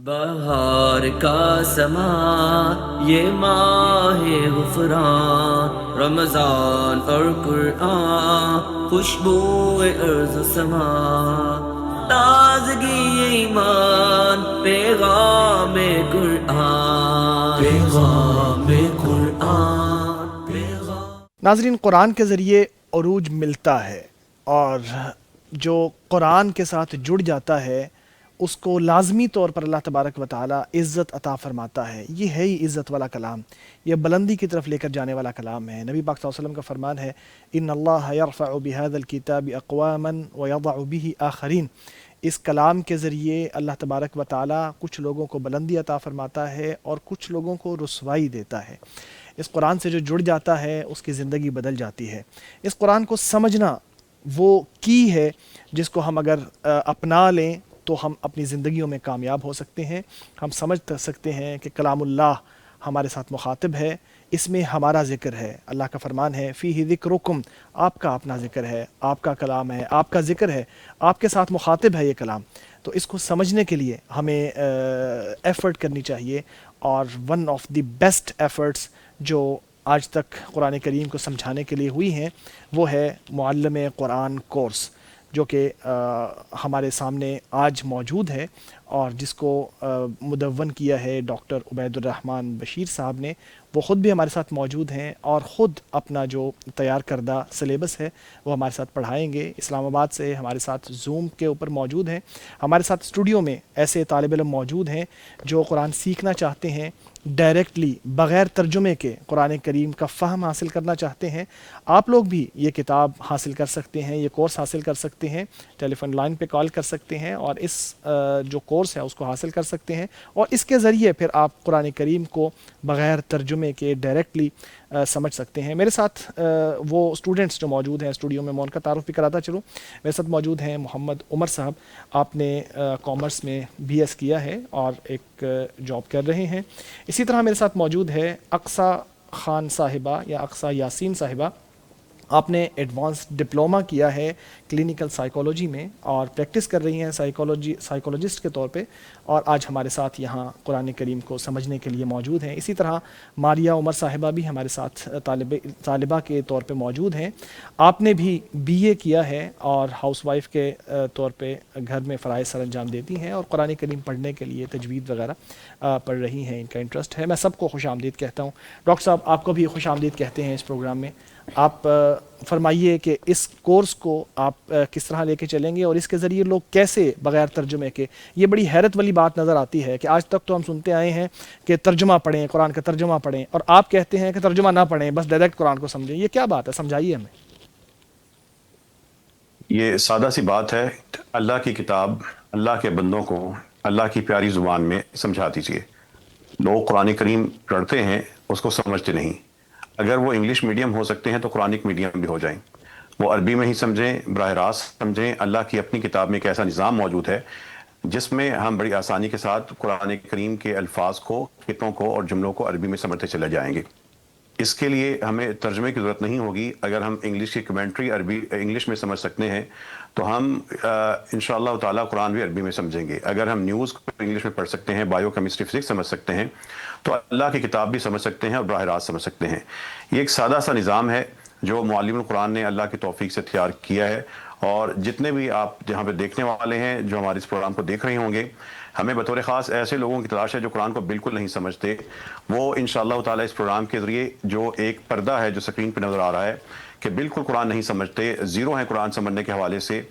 بہار کا سما یہ ماہ غفران، رمضان اور قرآن، خوشبو ارض و سما، تازگی ایمان، پیغام قرآن، پیغام قرآن، پیغام۔ ناظرین، قرآن کے ذریعے عروج ملتا ہے اور جو قرآن کے ساتھ جڑ جاتا ہے اس کو لازمی طور پر اللہ تبارک و تعالیٰ عزت عطا فرماتا ہے۔ یہ ہے ہی عزت والا کلام، یہ بلندی کی طرف لے کر جانے والا کلام ہے۔ نبی پاک صلی اللہ علیہ وسلم کا فرمان ہے، ان اللہ یرفع بهذا الکتاب اقواما ویضع به آخرین۔ اس کلام کے ذریعے اللہ تبارک و تعالیٰ کچھ لوگوں کو بلندی عطا فرماتا ہے اور کچھ لوگوں کو رسوائی دیتا ہے۔ اس قرآن سے جو جڑ جاتا ہے اس کی زندگی بدل جاتی ہے۔ اس قرآن کو سمجھنا وہ کی ہے جس کو ہم اگر اپنا لیں تو ہم اپنی زندگیوں میں کامیاب ہو سکتے ہیں۔ ہم سمجھ سکتے ہیں کہ کلام اللہ ہمارے ساتھ مخاطب ہے، اس میں ہمارا ذکر ہے۔ اللہ کا فرمان ہے، فیہ ذکرکم، آپ کا اپنا ذکر ہے، آپ کا کلام ہے، آپ کا ذکر ہے، آپ کے ساتھ مخاطب ہے یہ کلام۔ تو اس کو سمجھنے کے لیے ہمیں ایفرٹ کرنی چاہیے، اور one of the best efforts جو آج تک قرآن کریم کو سمجھانے کے لیے ہوئی ہیں وہ ہے معلم قرآن کورس، جو کہ ہمارے سامنے آج موجود ہے اور جس کو مدون کیا ہے ڈاکٹر عبید الرحمن بشیر صاحب نے۔ وہ خود بھی ہمارے ساتھ موجود ہیں اور خود اپنا جو تیار کردہ سلیبس ہے وہ ہمارے ساتھ پڑھائیں گے۔ اسلام آباد سے ہمارے ساتھ زوم کے اوپر موجود ہیں، ہمارے ساتھ اسٹوڈیو میں ایسے طالب علم موجود ہیں جو قرآن سیکھنا چاہتے ہیں، ڈائریکٹلی بغیر ترجمے کے قرآن کریم کا فہم حاصل کرنا چاہتے ہیں۔ آپ لوگ بھی یہ کتاب حاصل کر سکتے ہیں، یہ کورس حاصل کر سکتے ہیں، ٹیلی فون لائن پہ کال کر سکتے ہیں اور اس جو کورس ہے اس کو حاصل کر سکتے ہیں، اور اس کے ذریعے پھر آپ قرآن کریم کو بغیر ترجمے کے ڈائریکٹلی سمجھ سکتے ہیں۔ میرے ساتھ وہ اسٹوڈنٹس جو موجود ہیں اسٹوڈیو میں، میں ان کا تعارف بھی کراتا چلوں۔ میرے ساتھ موجود ہیں محمد عمر صاحب، آپ نے کامرس میں بی ایس کیا ہے اور ایک جاب کر رہے ہیں۔ اسی طرح میرے ساتھ موجود ہے اقصیٰ خان صاحبہ یا اقصیٰ یاسین صاحبہ، آپ نے ایڈوانس ڈپلومہ کیا ہے کلینیکل سائیکالوجی میں اور پریکٹس کر رہی ہیں سائیکالوجسٹ کے طور پہ، اور آج ہمارے ساتھ یہاں قرآن کریم کو سمجھنے کے لیے موجود ہیں۔ اسی طرح ماریہ عمر صاحبہ بھی ہمارے ساتھ طالبہ کے طور پہ موجود ہیں۔ آپ نے بھی بی اے کیا ہے اور ہاؤس وائف کے طور پہ گھر میں فرائض سر انجام دیتی ہیں اور قرآن کریم پڑھنے کے لیے تجوید وغیرہ پڑھ رہی ہیں، ان کا انٹرسٹ ہے۔ میں سب کو خوش آمدید کہتا ہوں۔ ڈاکٹر صاحب، آپ کو بھی خوش آمدید کہتے ہیں اس پروگرام میں۔ آپ فرمائیے کہ اس کورس کو آپ کس طرح لے کے چلیں گے اور اس کے ذریعے لوگ کیسے بغیر ترجمے کے، یہ بڑی حیرت والی بات نظر آتی ہے کہ آج تک تو ہم سنتے آئے ہیں کہ ترجمہ پڑھیں، قرآن کا ترجمہ پڑھیں، اور آپ کہتے ہیں کہ ترجمہ نہ پڑھیں، بس ڈائریکٹ قرآن کو سمجھیں۔ یہ کیا بات ہے؟ سمجھائیے ہمیں۔ یہ سادہ سی بات ہے، اللہ کی کتاب اللہ کے بندوں کو اللہ کی پیاری زبان میں سمجھا دیجیے۔ لوگ قرآن کریم پڑھتے ہیں، اس کو سمجھتے نہیں۔ اگر وہ انگلش میڈیم ہو سکتے ہیں تو قرآنک میڈیم بھی ہو جائیں، وہ عربی میں ہی سمجھیں، براہ راست سمجھیں۔ اللہ کی اپنی کتاب میں ایک ایسا نظام موجود ہے جس میں ہم بڑی آسانی کے ساتھ قرآن کریم کے الفاظ کو، خطوں کو اور جملوں کو عربی میں سمجھتے چلے جائیں گے۔ اس کے لیے ہمیں ترجمے کی ضرورت نہیں ہوگی۔ اگر ہم انگلش کی کمنٹری انگلش میں سمجھ سکتے ہیں تو ہم انشاءاللہ تعالیٰ قرآن بھی عربی میں سمجھیں گے۔ اگر ہم نیوز کو انگلش میں پڑھ سکتے ہیں، بایو کیمسٹری فزکس سمجھ سکتے ہیں، تو اللہ کی کتاب بھی سمجھ سکتے ہیں اور براہ راست سمجھ سکتے ہیں۔ یہ ایک سادہ سا نظام ہے جو معلم القرآن نے اللہ کی توفیق سے تیار کیا ہے، اور جتنے بھی آپ جہاں پہ دیکھنے والے ہیں جو ہمارے اس پروگرام کو دیکھ رہے ہوں گے، ہمیں بطور خاص ایسے لوگوں کی تلاش ہے جو قرآن کو بالکل نہیں سمجھتے۔ وہ انشاءاللہ تعالیٰ اس پروگرام کے ذریعے جو ایک پردہ ہے جو سکرین پہ نظر آ رہا ہے کہ بالکل قرآن نہیں سمجھتے، زیرو ہیں قرآن سمجھنے کے حوالے سے،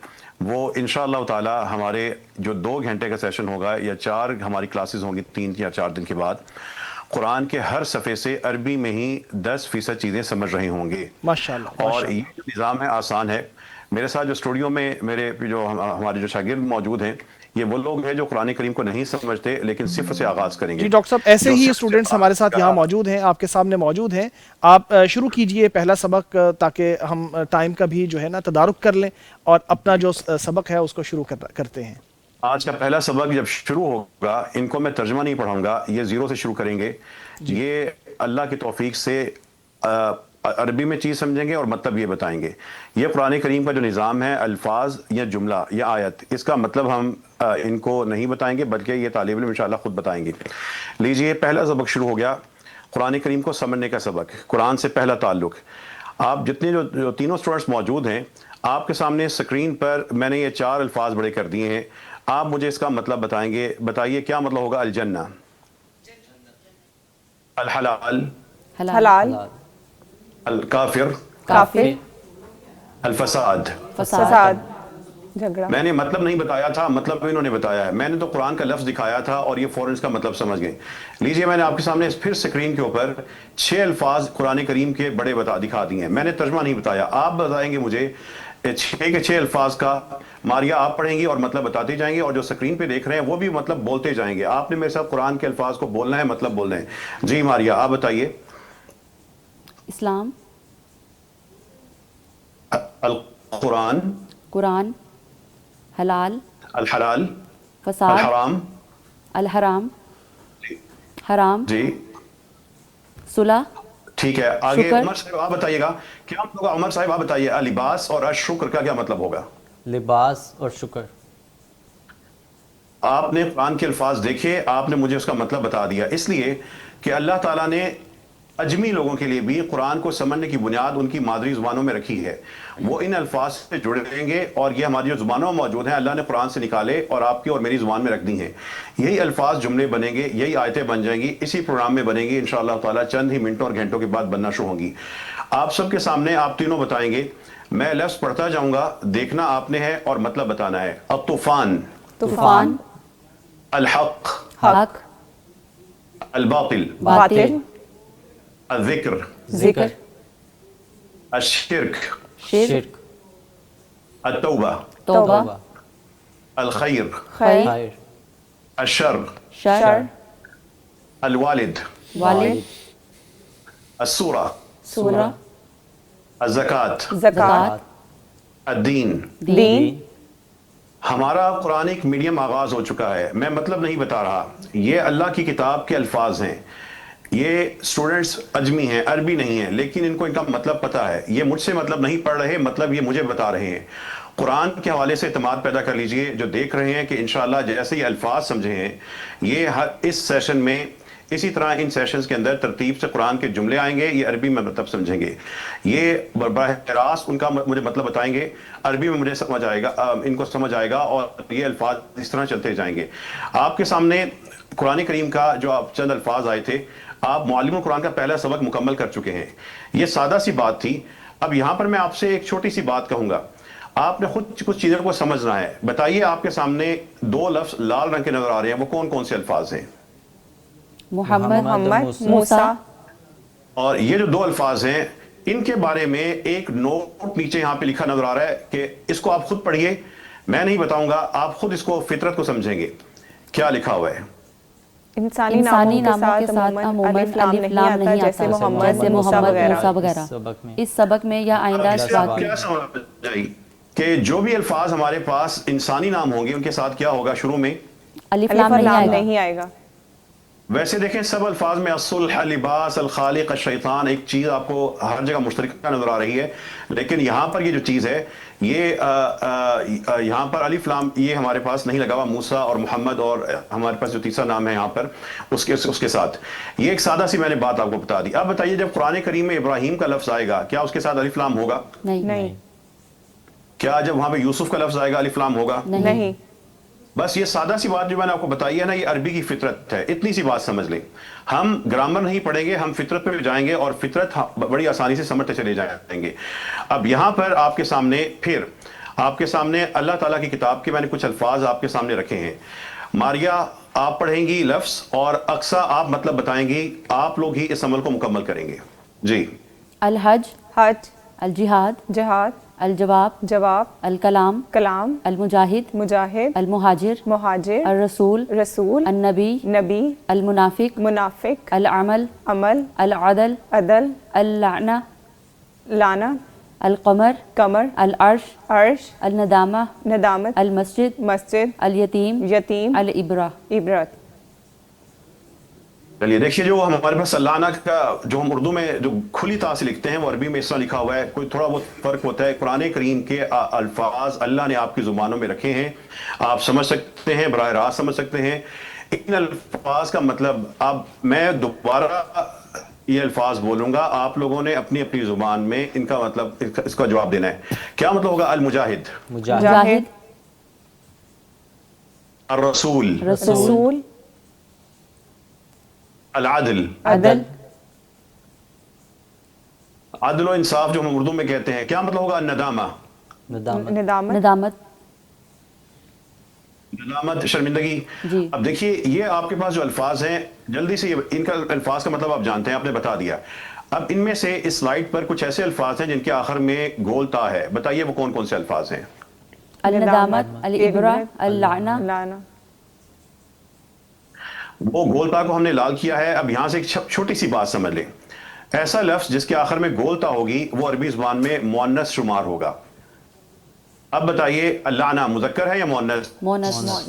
وہ انشاءاللہ تعالیٰ ہمارے جو 2 گھنٹے کا سیشن ہوگا یا 4 ہماری کلاسز ہوں گی 3 یا 4 دن کے بعد، قرآن کے ہر صفحے سے عربی میں ہی 10% چیزیں سمجھ رہے ہوں گے۔ ماشاءاللہ اور ماشاءاللہ۔ یہ جو نظام ہے آسان ہے۔ میرے ساتھ جو اسٹوڈیو میں میرے جو ہمارے جو شاگرد موجود ہیں، یہ وہ لوگ ہیں جو قرآن کریم کو نہیں سمجھتے لیکن صفر سے آغاز کریں گے۔ جی ڈاکٹر صاحب، ایسے جو ہی صفر سے اسٹوڈنٹس ہمارے آغاز ساتھ یہاں موجود ہیں، آپ کے سامنے موجود ہیں۔ آپ شروع کیجئے پہلا سبق تاکہ ہم ٹائم کا بھی جو ہے نا تدارک کر لیں اور اپنا جو سبق ہے اس کو شروع کرتے ہیں۔ آج کا پہلا سبق جب شروع ہوگا، ان کو میں ترجمہ نہیں پڑھاؤں گا، یہ زیرو سے شروع کریں گے۔ یہ اللہ کی توفیق سے عربی میں چیز سمجھیں گے اور مطلب یہ بتائیں گے. یہ قرآن کریم کا جو نظام ہے، الفاظ یا جملہ یا آیت، اس کا مطلب ہم ان کو نہیں بتائیں گے بلکہ یہ طالب علم انشاءاللہ خود بتائیں گے. لیجئے پہلا سبق شروع ہو گیا، قرآن کریم کو سمجھنے کا سبق، قرآن سے پہلا تعلق. آپ جتنے جو تینوں اسٹوڈنٹس موجود ہیں، آپ کے سامنے اسکرین پر میں نے یہ 4 الفاظ بڑے کر دیے ہیں. آپ مجھے اس کا مطلب بتائیں گے. بتائیے کیا مطلب ہوگا؟ الجنہ، الحلال، حلال، الکافر، کافر، الفساد. فساد، جھگڑا. میں نے مطلب نہیں بتایا تھا، مطلب انہوں نے بتایا ہے. میں نے تو قرآن کا لفظ دکھایا تھا اور یہ فوراً اس کا مطلب سمجھ گئے. لیجئے میں نے آپ کے سامنے پھر اسکرین کے اوپر 6 الفاظ قرآن کریم کے بڑے دکھا دیے ہیں. میں نے ترجمہ نہیں بتایا، آپ بتائیں گے مجھے 6 کے 6 الفاظ کا. ماریا آپ پڑھیں گی اور مطلب بتاتے جائیں گے، اور جو اسکرین پہ دیکھ رہے ہیں وہ بھی مطلب بولتے جائیں گے. آپ نے میرے ساتھ قرآن کے الفاظ کو بولنا ہے، مطلب بولنا ہے. جی ماریا آپ بتائیے. اسلام، القرآن، قرآن، حلال، الحلال، فساد، الحرام، الحرام، حرام، جی صلح، ٹھیک ہے. آگے شکر. عمر صاحب آپ بتائیے گا کیا مطلب ہوگا. عمر صاحب آپ بتائیے الباس اور الشکر کا کیا مطلب ہوگا؟ لباس اور شکر. آپ نے قرآن کے الفاظ دیکھے، آپ نے مجھے اس کا مطلب بتا دیا، اس لیے کہ اللہ تعالیٰ نے اجمی لوگوں کے لیے بھی قرآن کو سمجھنے کی بنیاد ان کی مادری زبانوں میں رکھی ہے. وہ ان الفاظ سے جڑیں گے اور یہ ہماری جو زبانوں میں موجود ہیں اللہ نے قرآن سے نکالے اور آپ کی اور میری زبان میں رکھ دی ہیں. یہی الفاظ جملے بنیں گے، یہی آیتیں بن جائیں گی، اسی پروگرام میں بنیں گی انشاءاللہ تعالیٰ. چند ہی منٹوں اور گھنٹوں کے بعد بننا شروع ہوں گی. آپ سب کے سامنے آپ تینوں بتائیں گے. میں لفظ پڑھتا جاؤں گا، دیکھنا آپ نے ہے اور مطلب بتانا ہے. الطوفان، طوفان، الحق، حق، الباطل، باطل، الذکر، ذکر، الشرک، شرک، التوبہ، توبہ، الخیر، خیر، خیر، الشر، شر، الوالد، والد، السورہ، سورہ، الزکاة، زکات، الدین. دین. ہمارا قرآن ایک میڈیم آغاز ہو چکا ہے. میں مطلب نہیں بتا رہا، یہ اللہ کی کتاب کے الفاظ ہیں. یہ اسٹوڈنٹس اجمی ہیں، عربی نہیں ہیں، لیکن ان کو ان کا مطلب پتہ ہے. یہ مجھ سے مطلب نہیں پڑھ رہے، مطلب یہ مجھے بتا رہے ہیں. قرآن کے حوالے سے اعتماد پیدا کر لیجئے. جو دیکھ رہے ہیں کہ انشاءاللہ جیسے یہ الفاظ سمجھے ہیں، یہ اس سیشن میں اسی طرح ان سیشنز کے اندر ترتیب سے قرآن کے جملے آئیں گے. یہ عربی میں مطلب سمجھیں گے، یہ براہ راست ان کا مجھے مطلب بتائیں گے. عربی میں مجھے سمجھ آئے گا، ان کو سمجھ آئے گا، اور یہ الفاظ اس طرح چلتے جائیں گے. آپ کے سامنے قرآن کریم کا جو آپ چند الفاظ آئے تھے، آپ معلم القرآن کا پہلا سبق مکمل کر چکے ہیں. یہ سادہ سی بات تھی. اب یہاں پر میں آپ سے ایک چھوٹی سی بات کہوں گا، آپ نے خود کچھ چیزوں کو سمجھنا ہے. بتائیے آپ کے سامنے 2 لفظ لال رنگ کے نظر آ رہے ہیں، وہ کون کون سے الفاظ ہیں؟ محمد، محمد، موسیٰ. اور یہ جو 2 الفاظ ہیں ان کے بارے میں ایک نوٹ نیچے یہاں پہ لکھا نظر آ رہا ہے کہ اس کو آپ خود پڑھیے، میں نہیں بتاؤں گا، آپ خود اس کو فطرت کو سمجھیں گے. کیا لکھا ہوا ہے؟ انسانی ناموں کے ساتھ عموماً الف لام نہیں آتا، جیسے محمد، موسیٰ وغیرہ. سبق میں اس سبق میں یا آئندہ اس سے آپ کیا سمجھ آئی کہ جو بھی الفاظ ہمارے پاس انسانی نام ہوں گے ان کے ساتھ کیا ہوگا؟ شروع میں الف الف لام اور لام نہیں آئے نہیں آئے گا. ویسے دیکھیں سب الفاظ میں الصلح، اللباس، الخالق، الشیطان، ایک چیز آپ کو ہر جگہ مشترکہ نظر آ رہی ہے. لیکن یہاں پر یہ جو چیز ہے، یہ یہاں پر الف لام یہ ہمارے پاس نہیں لگا ہوا. موسیٰ اور محمد اور ہمارے پاس جو تیسرا نام ہے یہاں پر اس کے ساتھ یہ ایک سادہ سی میں نے بات آپ کو بتا دی. اب بتائیے جب قرآن کریم میں ابراہیم کا لفظ آئے گا کیا اس کے ساتھ الف لام ہوگا؟ نہیں، کیا جب وہاں پہ یوسف کا لفظ آئے گا الف لام ہوگا؟ نہیں. بس یہ سادہ سی بات جو میں نے آپ کو بتائی ہے نا، یہ عربی کی فطرت ہے. اتنی سی بات سمجھ لیں. ہم گرامر نہیں پڑھیں گے، ہم فطرت پہ جائیں گے اور فطرت بڑی آسانی سے سمجھتے چلے جائیں گے. اب یہاں پر آپ کے سامنے پھر آپ کے سامنے اللہ تعالیٰ کی کتاب کے میں نے کچھ الفاظ آپ کے سامنے رکھے ہیں. ماریا آپ پڑھیں گی لفظ اور اقصا آپ مطلب بتائیں گی. آپ لوگ ہی اس عمل کو مکمل کریں گے. جی. الحج، حج، الجہاد، جہاد، الجواب، جواب، الکلام، کلام، المجاہد، مجاہد، المہاجر، مہاجر، الرسول، رسول، النبی، نبی، المنافق، منافق، العمل، عمل، العدل، عدل، اللعنہ، لعنہ، القمر، قمر، العرش، عرش، الندامہ، ندامت، المسجد، مسجد، الیتیم، یتیم، العبرہ. عبرت. چلیے دیکھیے، جو ہمارے پاس سلانہ کا جو ہم اردو میں جو کھلی طرح سے لکھتے ہیں وہ عربی میں اس طرح لکھا ہوا ہے، کوئی تھوڑا بہت فرق ہوتا ہے۔ قرآن کریم کے الفاظ اللہ نے آپ کی زبانوں میں رکھے ہیں، آپ سمجھ سکتے ہیں، براہ راست سمجھ سکتے ہیں۔ ان الفاظ کا مطلب اب میں دوبارہ یہ الفاظ بولوں گا، آپ لوگوں نے اپنی اپنی زبان میں ان کا مطلب اس کا جواب دینا ہے۔ کیا مطلب ہوگا المجاہد؟ مجاہد، مجاہد، الرسول، رسول، العدل، عدل، عدل و انصاف جو ہم اردو میں کہتے ہیں، کیا مطلب ہوگا الندامہ؟ ندامت، ندامت، ندامت، ندامت، شرمندگی۔ جی۔ اب دیکھیے یہ آپ کے پاس جو الفاظ ہیں، جلدی سے ان کا الفاظ کا مطلب آپ جانتے ہیں، آپ نے بتا دیا۔ اب ان میں سے اس سلائیڈ پر کچھ ایسے الفاظ ہیں جن کے آخر میں گول تا ہے، بتائیے وہ کون کون سے الفاظ ہیں؟ الندامت، الابرہ، اللعنہ، لانا، وہ گول تا کو ہم نے لال کیا ہے۔ اب یہاں سے ایک چھوٹی سی بات سمجھ لیں، ایسا لفظ جس کے آخر میں گول تا ہوگی وہ عربی زبان میں مؤنث شمار ہوگا۔ اب بتائیے اللعنہ مذکر ہے یا مؤنث؟ مونس،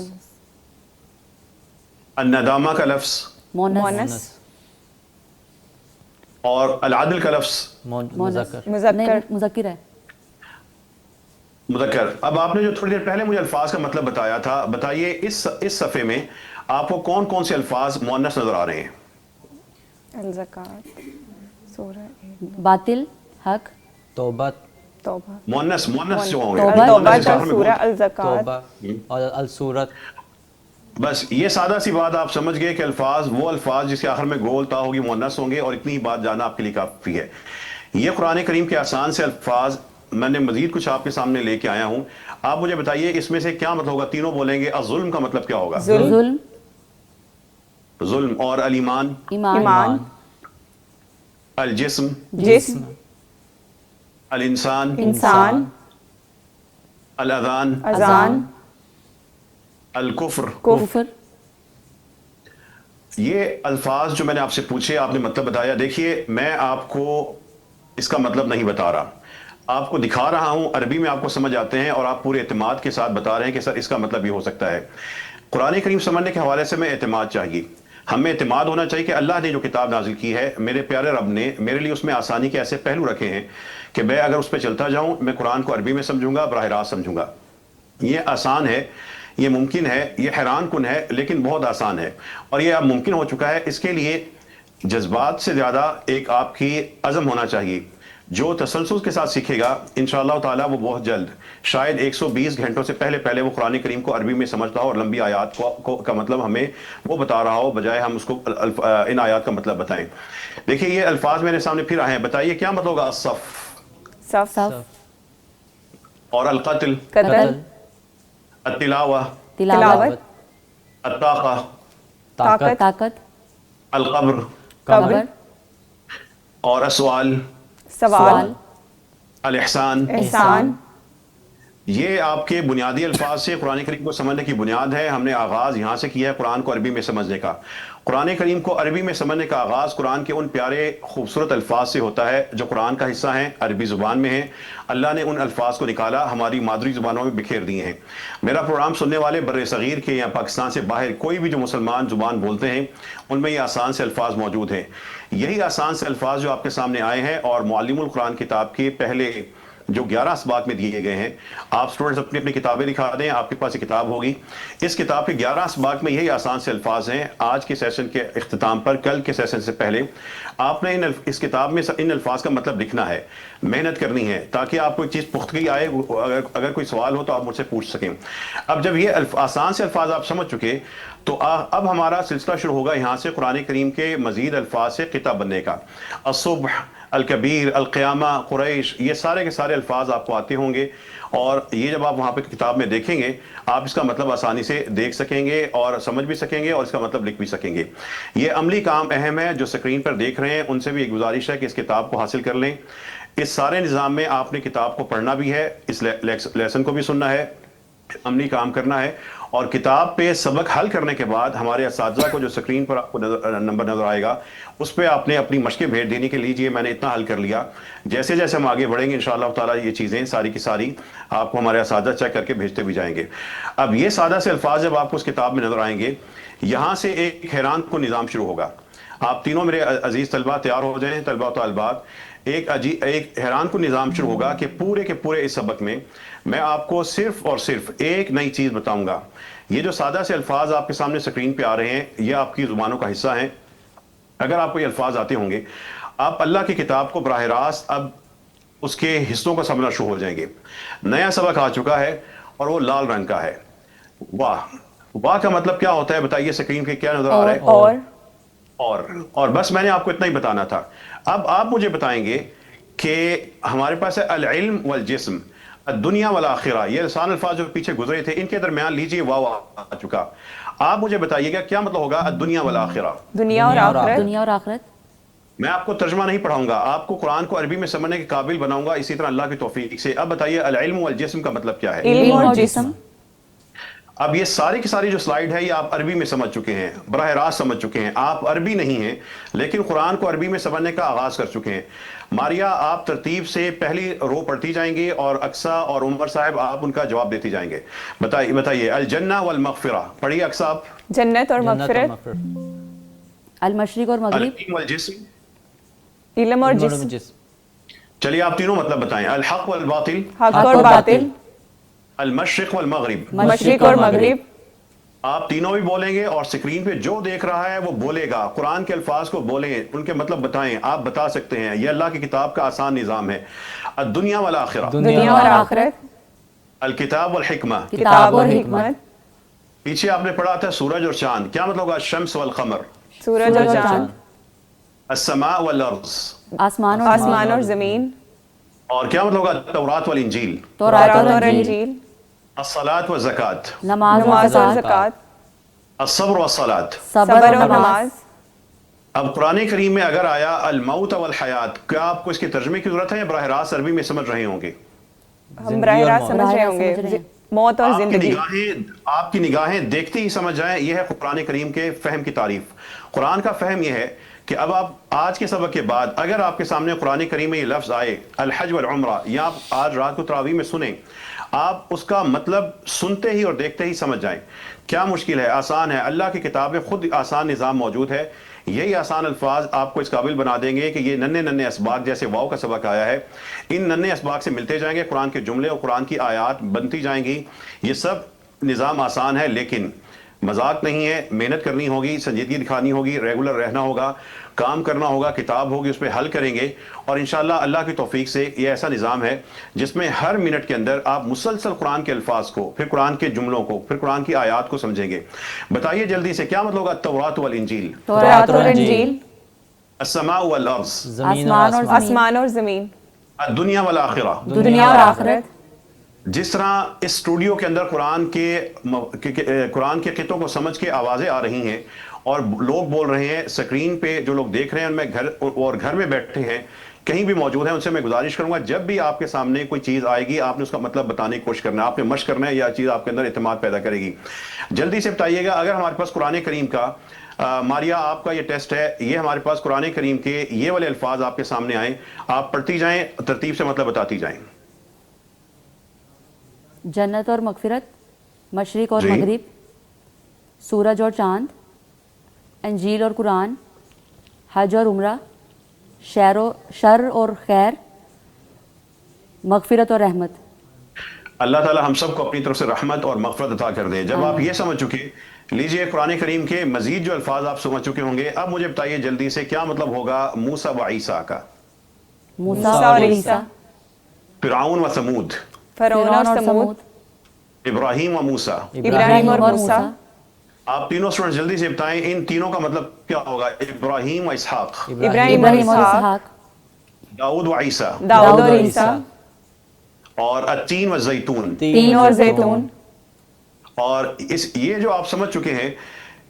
الندامہ کا لفظ مونس، اور العدل کا لفظ مذکر، مذکر، نہیں مذکر ہے۔ مذکر۔ اب آپ نے جو تھوڑی دیر پہلے مجھے الفاظ کا مطلب بتایا تھا، بتائیے اس صفحے میں آپ کو کون کون سے الفاظ مؤنث نظر آ رہے ہیں؟ الزکات، سورہ باطل، حق، توبہ، توبہ، مؤنث جو ہوں گے، توبہ، توبہ جس کے آخر میں سورہ گول۔ الزکات، توبہ اور السورت۔ بس یہ سادہ سی بات آپ سمجھ گئے کہ الفاظ وہ الفاظ جس کے آخر میں گول تا ہوگی مؤنث ہوں گے، اور اتنی ہی بات جانا آپ کے لیے کافی ہے۔ یہ قرآن کریم کے آسان سے الفاظ، میں نے مزید کچھ آپ کے سامنے لے کے آیا ہوں، آپ مجھے بتائیے اس میں سے کیا مطلب ہوگا؟ تینوں بولیں گے۔ الظلم کا مطلب کیا ہوگا؟ ظلم، ظلم۔ اور الایمان؟ ایمان، الجسم؟ جسم، الانسان؟ انسان، الاذان؟ اذان، الکفر؟ کفر، یہ الفاظ جو میں نے آپ سے پوچھے، آپ نے مطلب بتایا۔ دیکھیے میں آپ کو اس کا مطلب نہیں بتا رہا، آپ کو دکھا رہا ہوں، عربی میں آپ کو سمجھ آتے ہیں اور آپ پورے اعتماد کے ساتھ بتا رہے ہیں کہ سر اس کا مطلب یہ ہو سکتا ہے۔ قرآن کریم سمجھنے کے حوالے سے میں اعتماد چاہیے، ہمیں اعتماد ہونا چاہیے کہ اللہ نے جو کتاب نازل کی ہے، میرے پیارے رب نے میرے لیے اس میں آسانی کے ایسے پہلو رکھے ہیں کہ میں اگر اس پہ چلتا جاؤں، میں قرآن کو عربی میں سمجھوں گا، براہ راست سمجھوں گا۔ یہ آسان ہے، یہ ممکن ہے، یہ حیران کن ہے، لیکن بہت آسان ہے، اور یہ اب ممکن ہو چکا ہے۔ اس کے لیے جذبات سے زیادہ ایک آپ کی عزم ہونا چاہیے۔ جو تسلسل کے ساتھ سیکھے گا انشاءاللہ تعالیٰ وہ بہت جلد، شاید 120 گھنٹوں سے پہلے وہ قرآن کریم کو عربی میں سمجھتا ہو اور لمبی آیات کا مطلب ہمیں وہ بتا رہا ہو، بجائے ہم اس کو ان آیات کا مطلب بتائیں۔ دیکھیے یہ الفاظ میرے سامنے پھر آئے ہیں، بتائیے کیا مطلب ہوگا؟ الصف، صف، اور القتل، قتل، التلاوہ، تلاوت، الطاقہ، طاقت، طاقت، القبر، قبر، اور السؤال، سوال، الاحسان۔ احسان، یہ آپ کے بنیادی الفاظ سے قرآن کریم کو سمجھنے کی بنیاد ہے۔ ہم نے آغاز یہاں سے کیا ہے قرآن کو عربی میں سمجھنے کا۔ قرآن کریم کو عربی میں سمجھنے کا آغاز قرآن کے ان پیارے خوبصورت الفاظ سے ہوتا ہے جو قرآن کا حصہ ہیں، عربی زبان میں ہیں۔ اللہ نے ان الفاظ کو نکالا، ہماری مادری زبانوں میں بکھیر دیے ہیں۔ میرا پروگرام سننے والے بر صغیر کے یا پاکستان سے باہر کوئی بھی جو مسلمان زبان بولتے ہیں، ان میں یہ آسان سے الفاظ موجود ہیں۔ یہی آسان سے الفاظ جو آپ کے سامنے آئے ہیں اور معلم القرآن کتاب کے پہلے جو 11 اسباق میں دیے گئے ہیں، آپ سٹوڈنٹس اپنی اپنی کتابیں دکھا دیں، آپ کے پاس یہ کتاب ہوگی۔ اس کتاب کے 11 اسباق میں یہی آسان سے الفاظ ہیں۔ آج کے سیشن کے اختتام پر، کل کے سیشن سے پہلے آپ نے اس کتاب میں ان الفاظ کا مطلب لکھنا ہے، محنت کرنی ہے، تاکہ آپ کو ایک چیز پختگی آئے، اگر کوئی سوال ہو تو آپ مجھ سے پوچھ سکیں۔ اب جب یہ آسان سے الفاظ آپ سمجھ چکے تو اب ہمارا سلسلہ شروع ہوگا یہاں سے قرآن کریم کے مزید الفاظ سے قطع بننے کا۔ الصبح، الکبیر، القیامہ، قریش، یہ سارے کے سارے الفاظ آپ کو آتے ہوں گے، اور یہ جب آپ وہاں پہ کتاب میں دیکھیں گے آپ اس کا مطلب آسانی سے دیکھ سکیں گے اور سمجھ بھی سکیں گے اور اس کا مطلب لکھ بھی سکیں گے۔ یہ عملی کام اہم ہے۔ جو سکرین پر دیکھ رہے ہیں ان سے بھی ایک گزارش ہے کہ اس کتاب کو حاصل کر لیں۔ اس سارے نظام میں آپ نے کتاب کو پڑھنا بھی ہے، اس لیسن کو بھی سننا ہے، عملی کام کرنا ہے، اور کتاب پہ سبق حل کرنے کے بعد ہمارے اساتذہ کو جو سکرین پر آپ کو نمبر نظر آئے گا اس پہ آپ نے اپنی مشقیں بھیج دینی کہ لیجئے میں نے اتنا حل کر لیا۔ جیسے جیسے ہم آگے بڑھیں گے انشاءاللہ تعالیٰ یہ چیزیں ساری کی ساری آپ کو ہمارے اساتذہ چیک کر کے بھیجتے بھی جائیں گے۔ اب یہ سادہ سے الفاظ جب آپ کو اس کتاب میں نظر آئیں گے، یہاں سے ایک حیران کن نظام شروع ہوگا۔ آپ تینوں میرے عزیز طلبہ تیار ہو جائیں. طلبہ و طالبات، ایک حیران کن نظام شروع ہوگا کہ پورے کے پورے اس سبق میں آپ کو صرف اور صرف ایک نئی چیز بتاؤں گا. یہ جو سادہ سے الفاظ آپ کے سامنے سکرین پہ آ رہے ہیں، یہ آپ کی زبانوں کا حصہ ہیں. اگر آپ کو یہ الفاظ آتے ہوں گے، آپ اللہ کی کتاب کو براہ راست اب اس کے حصوں کو سمجھنا شروع ہو جائیں گے. نیا سبق آ چکا ہے اور وہ لال رنگ کا ہے. واہ. واہ کا مطلب کیا ہوتا ہے بتائیے؟ سکرین پہ کیا نظر آ رہا ہے؟ اور بس میں نے آپ کو اتنا ہی بتانا تھا. اب آپ مجھے بتائیں گے کہ ہمارے پاس ہے العلم والجسم، الدنیا والآخرہ. یہ لسان الفاظ جو پیچھے گزرے تھے، ان کے درمیان لیجئے واو آ چکا. آپ مجھے بتائیے گا کیا مطلب ہوگا الدنیا والآخرہ؟ دنیا اور آخرت. دنیا اور آخرت. میں آپ کو ترجمہ نہیں پڑھاؤں گا، آپ کو قرآن کو عربی میں سمجھنے کے قابل بناؤں گا اسی طرح اللہ کی توفیق سے. اب بتائیے العلم والجسم کا مطلب کیا ہے؟ علم اور جسم. اب یہ ساری کی ساری جو سلائیڈ ہے یہ آپ عربی میں سمجھ چکے ہیں، براہ راست سمجھ چکے ہیں. آپ عربی نہیں ہیں لیکن قرآن کو عربی میں سمجھنے کا آغاز کر چکے ہیں. ماریا آپ ترتیب سے پہلی رو پڑھتی جائیں گے اور اقصیٰ اور عمر صاحب آپ ان کا جواب دیتی جائیں گے. بتائیے الجنہ والمغفرہ. پڑھیے اقصیٰ آپ. جنت اور مغفرت. المشرق اور مغرب. العلم والجسم. علم اور جسم. چلیے آپ تینوں مطلب بتائیں. الحق والباطل. حق اور باطل. المشرق والمغرب. مشرق اور مغرب. آپ تینوں بھی بولیں گے اور سکرین پہ جو دیکھ رہا ہے وہ بولے گا. قرآن کے الفاظ کو بولیں، ان کے مطلب بتائیں. آپ بتا سکتے ہیں. یہ اللہ کی کتاب کا آسان نظام ہے. الدنیا والآخرہ. دنیا اور آخرت. الکتاب والحکمہ. کتاب اور حکمت. پیچھے آپ نے پڑھا تھا سورج اور چاند. کیا مطلب ہوگا؟ الشمس والقمر. سورج اور چاند. السماء والارض. آسمان اور زمین. اور کیا مطلب ہوگا؟ التوراۃ والانجیل. تورات اور انجیل. الصلاۃ والزکاۃ. نماز اور زکوٰۃ. الصبر والصلاۃ. صبر اور نماز. اب قرآن کریم میں اگر آیا الموت والحیات، کیا آپ کو اس کے ترجمے کی ضرورت ہے یا براہ راست عربی میں سمجھ رہے ہوں گے؟ ہم براہ راست سمجھ رہے ہوں گے. موت اور زندگی. آپ کی نگاہیں دیکھتے ہی سمجھ جائیں. یہ ہے قرآن کریم کے فہم کی تعریف. قرآن کا فہم یہ ہے کہ اب آپ آج کے سبق کے بعد اگر آپ کے سامنے قرآن کریم میں یہ لفظ آئے الحج والعمرہ، یا آپ آج رات کو تراویح میں سنیں، آپ اس کا مطلب سنتے ہی اور دیکھتے ہی سمجھ جائیں. کیا مشکل ہے؟ آسان ہے. اللہ کی کتاب میں خود آسان نظام موجود ہے. یہی آسان الفاظ آپ کو اس قابل بنا دیں گے کہ یہ ننھے ننھے اسباق، جیسے واو کا سبق آیا ہے، ان ننھے اسباق سے ملتے جائیں گے. قرآن کے جملے اور قرآن کی آیات بنتی جائیں گی. یہ سب نظام آسان ہے لیکن مذاق نہیں ہے. محنت کرنی ہوگی، سنجیدگی دکھانی ہوگی، ریگولر رہنا ہوگا، کام کرنا ہوگا. کتاب ہوگی، اس پہ حل کریں گے اور انشاءاللہ اللہ کی توفیق سے یہ ایسا نظام ہے جس میں ہر منٹ کے اندر آپ مسلسل قرآن کے الفاظ کو، پھر قرآن کے جملوں کو، پھر قرآن کی آیات کو سمجھیں گے. بتائیے جلدی سے کیا مطلب ہوگا التوراۃ والانجیل؟ تورات اور انجیل. السماء والارض. آسمان اور زمین. الدنیا والآخرہ. دنیا اور آخرت. جس طرح اس اسٹوڈیو کے اندر قرآن کے خطوں کو سمجھ کے آوازیں آ رہی ہیں اور لوگ بول رہے ہیں، سکرین پہ جو لوگ دیکھ رہے ہیں ان میں گھر میں بیٹھے ہیں، کہیں بھی موجود ہیں، ان سے میں گزارش کروں گا جب بھی آپ کے سامنے کوئی چیز آئے گی آپ نے اس کا مطلب بتانے کی کوشش کرنا ہے. آپ نے مشق کرنا ہے، یہ چیز آپ کے اندر اعتماد پیدا کرے گی. جلدی سے بتائیے گا اگر ہمارے پاس قرآن کریم کا ماریا آپ کا یہ ٹیسٹ ہے، یہ ہمارے پاس قرآن کریم کے یہ والے الفاظ آپ کے سامنے آئیں، آپ پڑھتی جائیں، ترتیب سے مطلب بتاتی جائیں. جنت اور مغفرت، مشرق اور مغرب، سورج اور چاند، انجیل اور قرآن، حج اور عمرہ، شر اور خیر، مغفرت اور رحمت. اللہ تعالی ہم سب کو اپنی طرف سے رحمت اور مغفرت عطا کر دے. جب آپ یہ سمجھ چکے، لیجئے قرآن کریم کے مزید جو الفاظ آپ سمجھ چکے ہوں گے، اب مجھے بتائیے جلدی سے کیا مطلب ہوگا موسیٰ و عیسیٰ کا؟ موسیٰ اور عیسیٰ. فرعون و ثمود. فرعون اور سمود. ابراہیم و موسیٰ. ابراہیم اور موسیٰ. آپ تینوں اسٹوڈنٹ جلدی سے بتائیں ان تینوں کا مطلب کیا ہوگا؟ ابراہیم و اسحاق. ابراہیم اور اسحاق. داؤد و عیسیٰ. داؤد اور عیسیٰ. اور التین و زیتون. تین اور زیتون. اور یہ جو آپ سمجھ چکے ہیں،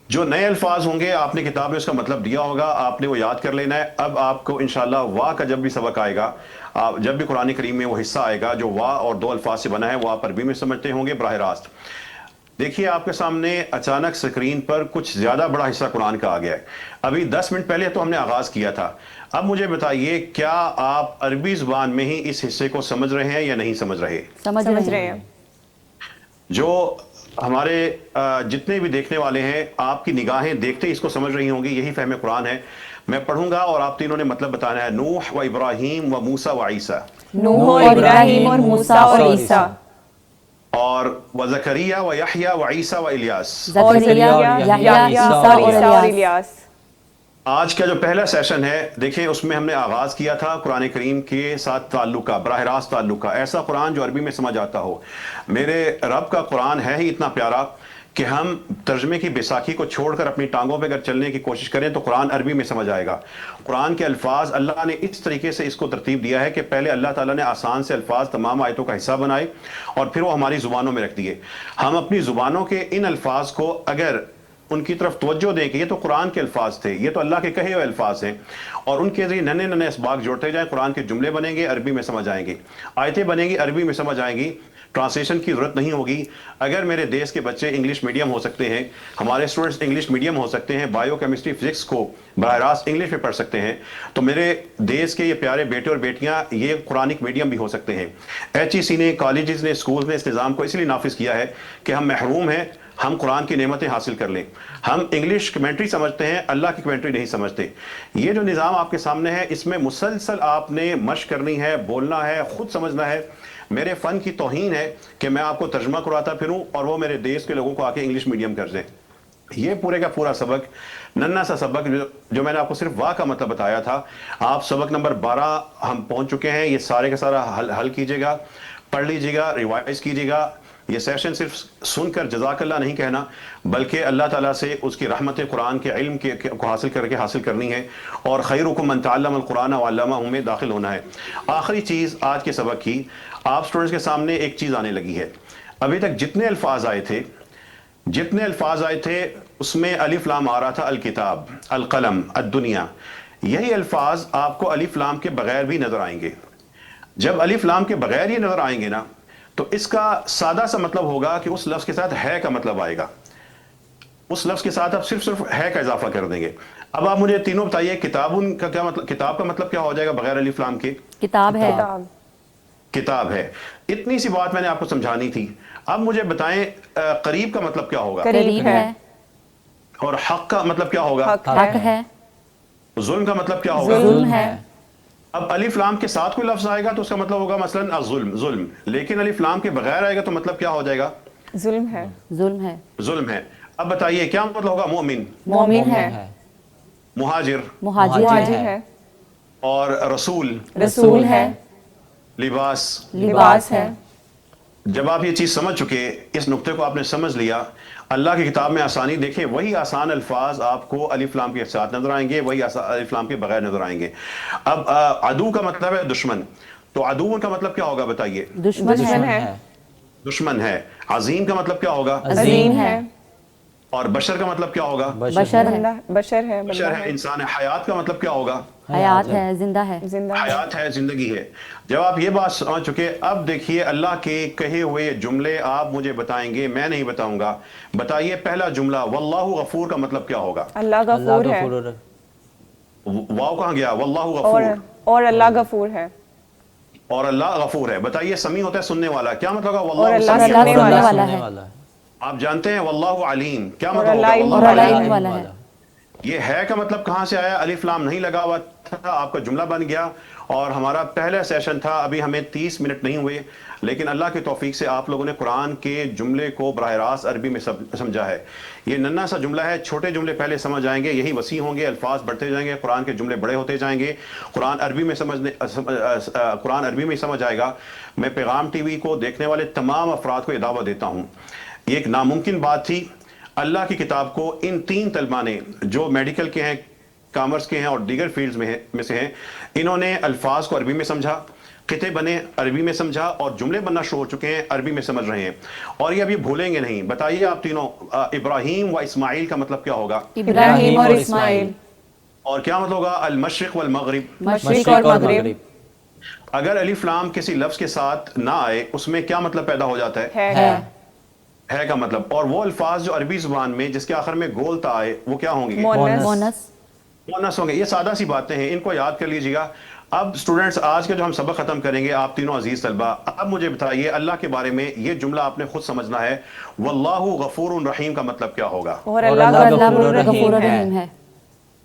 جو نئے الفاظ ہوں گے آپ نے کتاب میں اس کا مطلب دیا ہوگا، آپ نے وہ یاد کر لینا ہے. اب آپ کو انشاءاللہ وا کا جب بھی سبق آئے گا، جب بھی قرآن کریم میں وہ حصہ آئے گا جو وا اور دو الفاظ سے بنا ہے، وہ آپ عربی میں سمجھتے ہوں گے براہ راست. دیکھیے آپ کے سامنے اچانک سکرین پر کچھ زیادہ بڑا حصہ قرآن کا آ گیا ہے. ابھی 10 منٹ پہلے تو ہم نے آغاز کیا تھا. اب مجھے بتائیے کیا آپ عربی زبان میں ہی اس حصے کو سمجھ رہے ہیں یا نہیں سمجھ رہے؟ سمجھ رہے ہیں. جو ہمارے جتنے بھی دیکھنے والے ہیں آپ کی نگاہیں دیکھتے ہی اس کو سمجھ رہی ہوں گی، یہی فہم قرآن ہے. میں پڑھوں گا اور آپ تینوں نے مطلب بتانا ہے. نوح و ابراہیم و موسیٰ و عیسیٰ، نوح اور ابراہیم اور موسیٰ اور عیسیٰ، اور و زکریا و یحییٰ و عیسیٰ و الیاس. زکریا، یحییٰ، عیسیٰ اور الیاس. آج کا جو پہلا سیشن ہے دیکھیں اس میں ہم نے آغاز کیا تھا قرآن کریم کے ساتھ تعلق کا، براہ راست تعلق کا، ایسا قرآن جو عربی میں سمجھ آتا ہو. میرے رب کا قرآن ہے ہی اتنا پیارا کہ ہم ترجمے کی بیساکھی کو چھوڑ کر اپنی ٹانگوں پہ اگر چلنے کی کوشش کریں تو قرآن عربی میں سمجھ آئے گا. قرآن کے الفاظ اللہ نے اس طریقے سے اس کو ترتیب دیا ہے کہ پہلے اللہ تعالیٰ نے آسان سے الفاظ تمام آیتوں کا حصہ بنائے اور پھر وہ ہماری زبانوں میں رکھ دیے. ہم اپنی زبانوں کے ان الفاظ کو اگر ان کی طرف توجہ دیں کہ یہ تو قرآن کے الفاظ تھے، یہ تو اللہ کے کہے ہوئے الفاظ ہیں، اور ان کے ذریعے ننے ننے اسباق جوڑتے جائیں، قرآن کے جملے بنیں گے، عربی میں سمجھ آئیں گے، آیتیں بنیں گی، عربی میں سمجھ آئیں گی، ٹرانسلیشن کی ضرورت نہیں ہوگی. اگر میرے دیش کے بچے انگلش میڈیم ہو سکتے ہیں، ہمارے اسٹوڈنٹس انگلش میڈیم ہو سکتے ہیں، بایو کیمسٹری فزکس کو براہ راست انگلش میں پڑھ سکتے ہیں، تو میرے دیش کے یہ پیارے بیٹے اور بیٹیاں یہ قرآنک میڈیم بھی ہو سکتے ہیں. ایچ ای سی نے، کالجز نے، اسکولز نے اس نظام کو اس لیے نافذ کیا ہے کہ ہم محروم ہیں، ہم قرآن کی نعمتیں حاصل کر لیں. ہم انگلش کمنٹری سمجھتے ہیں، اللہ کی کمنٹری نہیں سمجھتے. یہ جو نظام آپ کے سامنے ہے اس میں مسلسل آپ نے مشق کرنی ہے، بولنا ہے، خود سمجھنا ہے. میرے فن کی توہین ہے کہ میں آپ کو ترجمہ کراتا پھروں اور وہ میرے دیش کے لوگوں کو آ کے انگلش میڈیم کر دیں. یہ پورے کا پورا سبق، ننا سا سبق جو میں نے آپ کو صرف واہ کا مطلب بتایا تھا، آپ سبق نمبر 12 ہم پہنچ چکے ہیں. یہ سارے کا سارا حل کیجیے گا، پڑھ لیجیے گا، ریوائز کیجیے گا. یہ سیشن صرف سن کر جزاک اللہ نہیں کہنا، بلکہ اللہ تعالیٰ سے اس کی رحمت قرآن کے علم کو حاصل کرنی ہے، اور خیرکم من تعلم القرآن وعلمہ میں داخل ہونا ہے. آخری چیز آج کے سبق کی، آپ اسٹوڈنٹس کے سامنے ایک چیز آنے لگی ہے. ابھی تک جتنے الفاظ آئے تھے اس میں الف لام آ رہا تھا، الکتاب، القلم، الدنیا. یہی الفاظ آپ کو الف لام کے بغیر بھی نظر آئیں گے. جب الف لام کے بغیر یہ نظر آئیں گے نا تو اس کا سادہ سا مطلب ہوگا کہ اس لفظ کے ساتھ ہے کا مطلب آئے گا. اس لفظ کے ساتھ آپ صرف ہے کا اضافہ کر دیں گے. اب آپ مجھے تینوں بتائیے کتابن کا کیا مطلب، کتاب کا مطلب کیا ہو جائے گا بغیر الف لام کے؟ کتاب ہے. کتاب ہے. اتنی سی بات میں نے آپ کو سمجھانی تھی. اب مجھے بتائیں قریب کا مطلب کیا ہوگا؟ قریب ہے. اور حق کا مطلب کیا ہوگا؟ حق ہے. ظلم کا مطلب کیا ہوگا؟ ظلم ہے. اب الف لام کے ساتھ کوئی لفظ آئے گا تو اس کا مطلب ہوگا مثلا الظلم، ظلم. لیکن الف لام کے بغیر آئے گا تو مطلب کیا ہو جائے گا؟ ظلم ہے. ظلم ہے. ظلم ہے. اب بتائیے کیا مطلب ہوگا؟ مومن، مومن ہے. مہاجر، مہاجر ہے. اور رسول، رسول ہے. لباس، لباس ہے. جب آپ یہ چیز سمجھ چکے، اس نقطے کو آپ نے سمجھ لیا، اللہ کی کتاب میں آسانی دیکھیں، وہی آسان الفاظ آپ کو الف لام کے ساتھ نظر آئیں گے، وہی الف لام کے بغیر نظر آئیں گے. اب عدو کا مطلب ہے دشمن، تو عدو کا مطلب کیا ہوگا بتائیے؟ دشمن ہے. دشمن ہے. عظیم کا مطلب کیا ہوگا؟ عظیم ہے. اور بشر کا مطلب کیا ہوگا؟ بشر ہے. بشر ہے. بشر ہے، انسان ہے. حیات کا مطلب کیا ہوگا؟ حیات ہے، زندہ ہے. حیات ہے، زندگی ہے. جب آپ یہ بات سمجھ چکے، اب دیکھیے اللہ کے کہے ہوئے جملے آپ مجھے بتائیں گے، میں نہیں بتاؤں گا. بتائیے پہلا جملہ واللہ غفور کا مطلب کیا ہوگا؟ اللہ غفور ہے. واو کہاں گیا؟ واللہ غفور. اور اللہ غفور ہے. اور اللہ غفور ہے. بتائیے سمیع ہوتا ہے سننے والا، کیا مطلب ہوگا؟ اور اللہ واللہ سننے والا ہے. آپ جانتے ہیں واللہ علیم، کیا مطلب اور ہوگا؟ اللہ علم والا ہے. یہ ہے کا مطلب کہاں سے آیا؟ الف لام نہیں لگا ہوا تھا، آپ کا جملہ بن گیا. اور ہمارا پہلا سیشن تھا، ابھی ہمیں 30 منٹ نہیں ہوئے، لیکن اللہ کی توفیق سے آپ لوگوں نے قرآن کے جملے کو براہ راست عربی میں سمجھا ہے. یہ ننا سا جملہ ہے، چھوٹے جملے پہلے سمجھ آئیں گے، یہی وسیع ہوں گے، الفاظ بڑھتے جائیں گے، قرآن کے جملے بڑے ہوتے جائیں گے، قرآن عربی میں سمجھ آئے گا. میں پیغام ٹی وی کو دیکھنے والے تمام افراد کو یہ دعوت دیتا ہوں، یہ ایک ناممکن بات تھی. اللہ کی کتاب کو ان 3 طلباء نے جو میڈیکل کے ہیں، کامرس کے ہیں اور دیگر فیلڈز میں سے ہیں، انہوں نے الفاظ کو عربی میں سمجھا، خطے بنے عربی میں سمجھا، اور جملے بننا شروع ہو چکے ہیں، عربی میں سمجھ رہے ہیں، اور یہ ابھی بھولیں گے نہیں. بتائیے آپ تینوں ابراہیم و اسماعیل کا مطلب کیا ہوگا؟ ابراہیم اور اسماعیل. اور کیا مطلب ہوگا؟ المشرق والمغرب. مشرق اور مغرب. اگر الف لام کسی لفظ کے ساتھ نہ آئے اس میں کیا مطلب پیدا ہو جاتا ہے؟ ہے کا مطلب. اور وہ الفاظ جو عربی زبان میں جس کے آخر میں گول تا آئے وہ کیا ہوں گے؟ مونس. مونس ہوں گے. یہ سادہ سی باتیں ہیں، ان کو یاد کر لیجیے گا. اب اسٹوڈنٹس آج کا جو ہم سبق ختم کریں گے آپ تینوں عزیز طلبہ، اب مجھے بتائیے اللہ کے بارے میں یہ جملہ آپ نے خود سمجھنا ہے، واللہ غفور رحیم کا مطلب کیا ہوگا؟ اور اللہ غفور رحیم ہے،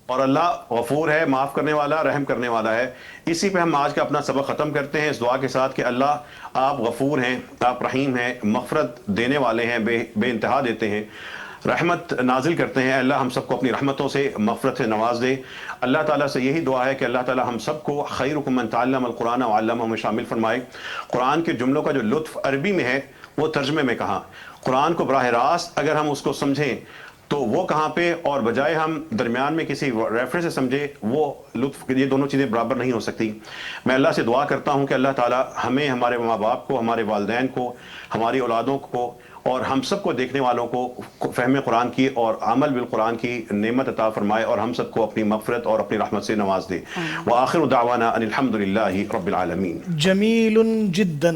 اور اللہ غفور ہے، معاف کرنے والا، رحم کرنے والا ہے۔ اسی پہ ہم آج کا اپنا سبق ختم کرتے ہیں اس دعا کے ساتھ کہ اللہ آپ غفور ہیں، آپ رحیم ہیں، مغفرت دینے والے ہیں، بے انتہا دیتے ہیں، رحمت نازل کرتے ہیں۔ اللہ ہم سب کو اپنی رحمتوں سے مغفرت سے نواز دے۔ اللہ تعالیٰ سے یہی دعا ہے کہ اللہ تعالیٰ ہم سب کو خیرکم من تعلم القرآن وعلمہ میں شامل فرمائے۔ قرآن کے جملوں کا جو لطف عربی میں ہے وہ ترجمے میں کہاں، قرآن کو براہ راست اگر ہم اس کو سمجھیں تو وہ کہاں پہ، اور بجائے ہم درمیان میں کسی ریفرنس سے سمجھے وہ لطف، یہ دونوں چیزیں برابر نہیں ہو سکتی۔ میں اللہ سے دعا کرتا ہوں کہ اللہ تعالیٰ ہمیں، ہمارے ماں باپ کو، ہمارے والدین کو، ہماری اولادوں کو اور ہم سب کو دیکھنے والوں کو فہم قرآن کی اور عمل بالقرآن کی نعمت عطا فرمائے اور ہم سب کو اپنی مغفرت اور اپنی رحمت سے نواز دے۔ وآخر دعوانا ان الحمد للہ رب العالمین۔ جمیل جدا،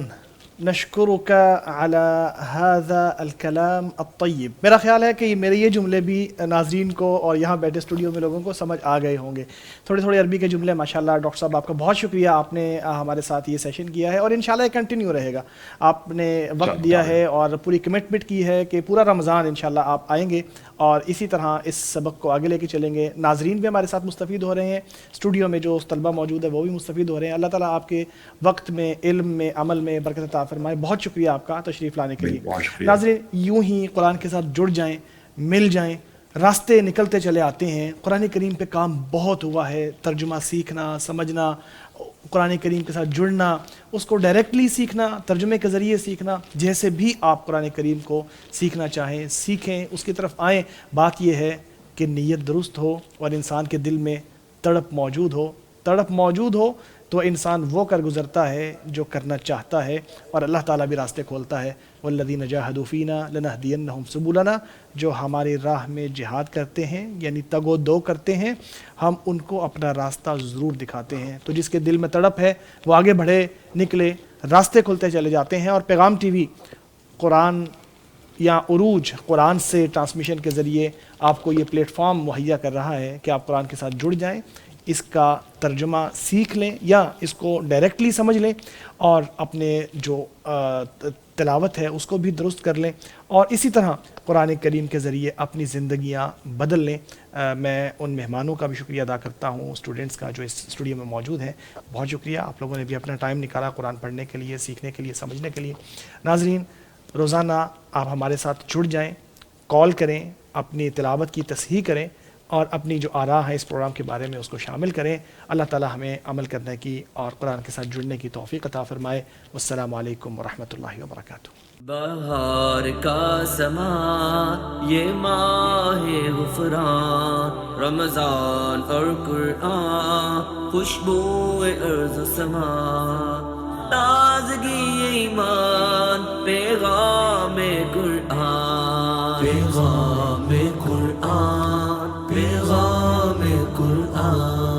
نشکرک علی هذا الکلام الطیب۔ میرا خیال ہے کہ میرے یہ جملے بھی ناظرین کو اور یہاں بیٹھے اسٹوڈیو میں لوگوں کو سمجھ آ گئے ہوں گے۔ تھوڑے تھوڑے عربی کے جملے، ماشاءاللہ ڈاکٹر صاحب آپ کا بہت شکریہ، آپ نے ہمارے ساتھ یہ سیشن کیا ہے اور انشاءاللہ یہ کنٹینیو رہے گا۔ آپ نے وقت دیا ہے اور پوری کمٹمنٹ کی ہے کہ پورا رمضان انشاءاللہ آپ آئیں گے اور اسی طرح اس سبق کو آگے لے کے چلیں گے۔ ناظرین بھی ہمارے ساتھ مستفید ہو رہے ہیں، اسٹوڈیو میں جو طلبہ موجود ہے وہ بھی مستفید ہو رہے ہیں۔ اللہ تعالیٰ آپ کے وقت میں، علم میں، عمل میں برکت عطا فرمائے۔ بہت شکریہ آپ کا تشریف لانے کے لیے۔ ناظرین یوں ہی قرآن کے ساتھ جڑ جائیں، مل جائیں، راستے نکلتے چلے آتے ہیں۔ قرآن کریم پہ کام بہت ہوا ہے، ترجمہ سیکھنا، سمجھنا، قرآن کریم کے ساتھ جڑنا، اس کو ڈائریکٹلی سیکھنا، ترجمے کے ذریعے سیکھنا، جیسے بھی آپ قرآن کریم کو سیکھنا چاہیں سیکھیں، اس کی طرف آئیں۔ بات یہ ہے کہ نیت درست ہو اور انسان کے دل میں تڑپ موجود ہو۔ تڑپ موجود ہو تو انسان وہ کر گزرتا ہے جو کرنا چاہتا ہے اور اللہ تعالیٰ بھی راستے کھولتا ہے۔ والذین جاہدوا فینا لنہدینہم سبلنا، جو ہماری راہ میں جہاد کرتے ہیں یعنی تگ و دو کرتے ہیں، ہم ان کو اپنا راستہ ضرور دکھاتے ہیں۔ تو جس کے دل میں تڑپ ہے وہ آگے بڑھے، نکلے، راستے کھلتے چلے جاتے ہیں۔ اور پیغام ٹی وی قرآن یا عروج قرآن سے ٹرانسمیشن کے ذریعے آپ کو یہ پلیٹ فارم مہیا کر رہا ہے کہ آپ قرآن کے ساتھ جڑ جائیں، اس کا ترجمہ سیکھ لیں یا اس کو ڈائریکٹلی سمجھ لیں اور اپنے جو تلاوت ہے اس کو بھی درست کر لیں اور اسی طرح قرآن کریم کے ذریعے اپنی زندگیاں بدل لیں۔ میں ان مہمانوں کا بھی شکریہ ادا کرتا ہوں، اسٹوڈنٹس کا جو اس اسٹوڈیو میں موجود ہیں، بہت شکریہ۔ آپ لوگوں نے بھی اپنا ٹائم نکالا قرآن پڑھنے کے لیے، سیکھنے کے لیے، سمجھنے کے لیے۔ ناظرین روزانہ آپ ہمارے ساتھ جڑ جائیں، کال کریں، اپنی تلاوت کی تصحیح کریں اور اپنی جو آراء ہے اس پروگرام کے بارے میں اس کو شامل کریں۔ اللہ تعالیٰ ہمیں عمل کرنے کی اور قرآن کے ساتھ جڑنے کی توفیق عطا فرمائے۔ والسلام علیکم ورحمۃ اللہ وبرکاتہ۔ بہار کا سما یہ ماہ غفران، رمضان اور قرآن، خوشبو ارض و سما، تازگی ایمان، پیغام قرآن، پیغام قرآن، پیغام قرآن۔